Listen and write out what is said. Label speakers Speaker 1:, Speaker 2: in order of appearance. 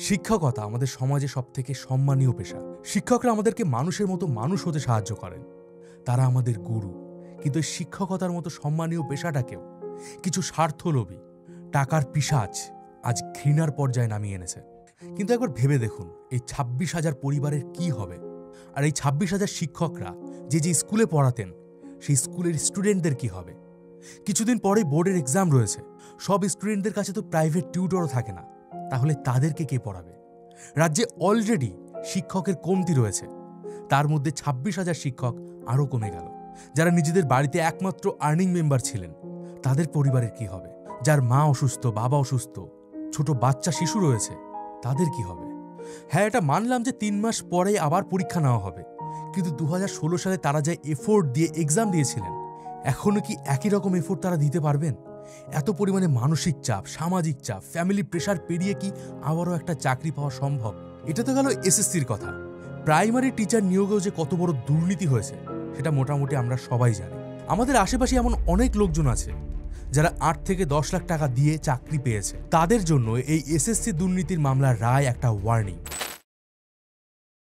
Speaker 1: শিক্ষকতা আমাদের সমাজে সবথেকে সম্মানীয় পেশা। শিক্ষকরা আমাদেরকে মানুষের মতো মানুষ হতে সাহায্য করেন। তারা আমাদের গুরু। কিন্তু এই শিক্ষকতার মতো সম্মানীয় পেশাটাকেও কিছু স্বার্থলোভী, টাকার পিশাচ আজ ঘৃণার পর্যায়ে নামিয়ে এনেছে। কিন্তু একবার ভেবে দেখুন, এই 26,000 পরিবারের কি হবে? আর এই 26,000 শিক্ষকরা যে স্কুলে পড়াতেন, সেই স্কুলের স্টুডেন্টদের কি হবে? কিছুদিন পরেই বোর্ডের এক্সাম রয়েছে। সব স্টুডেন্টদের কাছে তো প্রাইভেট টিউটরও থাকে না। তাহলে তাদেরকে কে পড়াবে? রাজ্যে অলরেডি শিক্ষকের কমতি রয়েছে, তার মধ্যে 26,000 শিক্ষক আরও কমে গেল। যারা নিজেদের বাড়িতে একমাত্র আর্নিং মেম্বার ছিলেন, তাদের পরিবারের কি হবে? যার মা অসুস্থ, বাবা অসুস্থ, ছোট বাচ্চা শিশু রয়েছে, তাদের কি হবে? হ্যাঁ, এটা মানলাম যে 3 মাস পরেই আবার পরীক্ষা নেওয়া হবে, কিন্তু 2016 সালে তারা যে এফোর্ট দিয়ে এক্সাম দিয়েছিলেন, এখনো কি একই রকম এফোর্ট তারা দিতে পারবেন? এত পরিমাণে মানসিক চাপ, সামাজিক চাপ, ফ্যামিলি প্রেশার পেরিয়ে কি আবারও একটা চাকরি পাওয়া সম্ভব? এটা তো গেল এসএসসির কথা। প্রাইমারি টিচার নিয়োগেও যে কত বড় দুর্নীতি হয়েছে, সেটা মোটামুটি আমরা সবাই জানি। আমাদের আশেপাশে এমন অনেক লোকজন আছে যারা 8 থেকে 10 লাখ টাকা দিয়ে চাকরি পেয়েছে। তাদের জন্য এই এসএসসি দুর্নীতির মামলার রায় একটা ওয়ার্নিং।